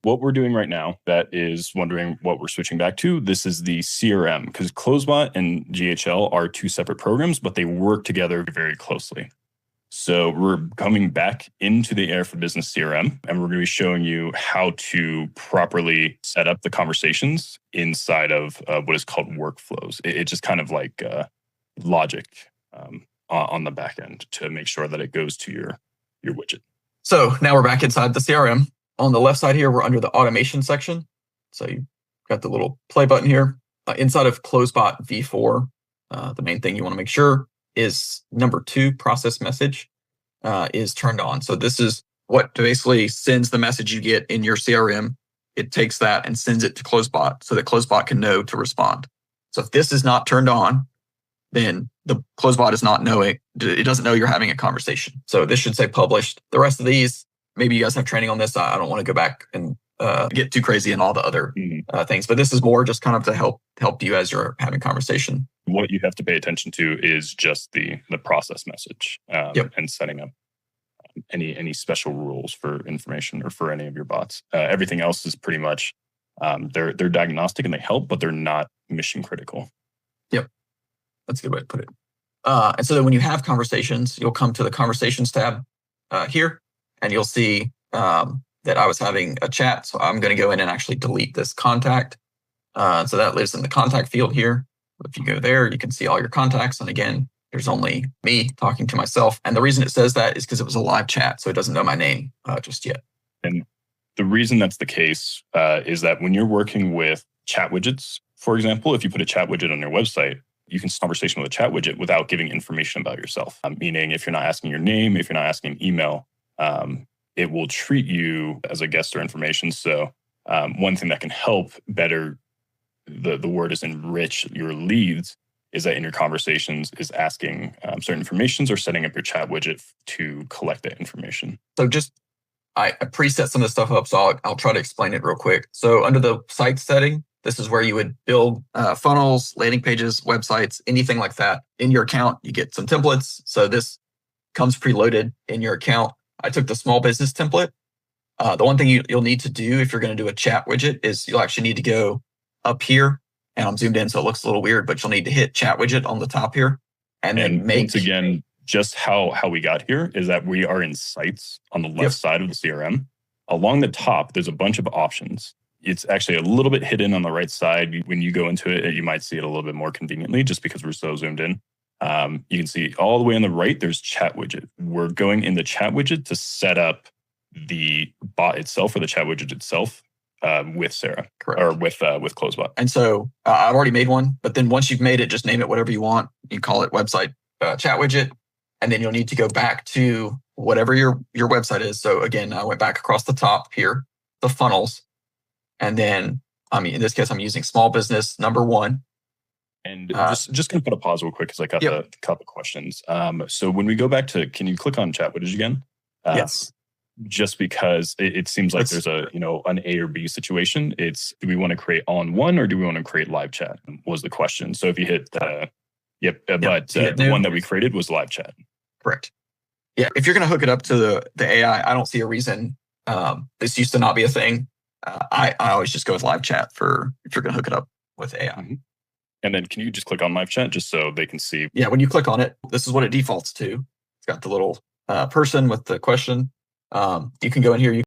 what we're doing right now that is wondering what we're switching back to, this is the CRM, because CloseBot and GHL are two separate programs, but they work together very closely. So we're coming back into the AI for Business CRM, and we're going to be showing you how to properly set up the conversations inside of what is called workflows. It's just kind of like logic on the back end to make sure that it goes to your widget. So now we're back inside the CRM. On the left side here, we're under the automation section. So you've got the little play button here. Inside of CloseBot V4, the main thing you want to make sure is number 2, process message, is turned on. So this is what basically sends the message you get in your CRM. It takes that and sends it to CloseBot so that CloseBot can know to respond. So if this is not turned on, then the CloseBot is not knowing, it doesn't know you're having a conversation. So this should say published. The rest of these, maybe you guys have training on this. I don't want to go back and get too crazy in all the other things, but this is more just kind of to help you as you're having conversation. What you have to pay attention to is just the process message and setting up any special rules for information or for any of your bots. Everything else is pretty much they're diagnostic and they help, but they're not mission critical. Yep, that's a good way to put it. And so then when you have conversations, you'll come to the conversations tab here, and you'll see that I was having a chat. So I'm going to go in and actually delete this contact. So that lives in the contact field here. If you go there, you can see all your contacts. And again, there's only me talking to myself. And the reason it says that is because it was a live chat. So it doesn't know my name just yet. And the reason that's the case is that when you're working with chat widgets, for example, if you put a chat widget on your website, you can start a conversation with a chat widget without giving information about yourself. Meaning if you're not asking your name, if you're not asking email, it will treat you as a guest or information. So one thing that can help better, the word is enrich your leads, is that in your conversations is asking certain informations or setting up your chat widget to collect that information. So I preset some of this stuff up, so I'll try to explain it real quick. So under the site setting, this is where you would build funnels, landing pages, websites, anything like that. In your account, you get some templates. So this comes preloaded in your account. I took the small business template. The one thing you'll need to do if you're going to do a chat widget is you'll actually need to go up here, and I'm zoomed in so it looks a little weird, but you'll need to hit chat widget on the top here and then once again, just how we got here is that we are in sites on the left side of the CRM. Along the top, there's a bunch of options. It's actually a little bit hidden on the right side. When you go into it, you might see it a little bit more conveniently just because we're so zoomed in. You can see all the way on the right, there's chat widget. We're going in the chat widget to set up the bot itself or the chat widget itself with Sarah. Correct. Or with CloseBot. And so I've already made one, but then once you've made it, just name it whatever you want. You call it website chat widget, and then you'll need to go back to whatever your website is. So again, I went back across the top here, the funnels, and then in this case, I'm using small business number 1. And just going to put a pause real quick because I got the couple questions. So when we go back to, can you click on chat widget again? Yes. Just because it seems like there's an A or B situation. It's, do we want to create all-in-one or do we want to create live chat? Was the question. So if you hit, but the one that we created was live chat. Correct. Yeah. If you're going to hook it up to the AI, I don't see a reason. This used to not be a thing. I always just go with live chat if you're going to hook it up with AI. Mm-hmm. And then can you just click on live chat just so they can see? Yeah, when you click on it, this is what it defaults to. It's got the little person with the question. You can go in here.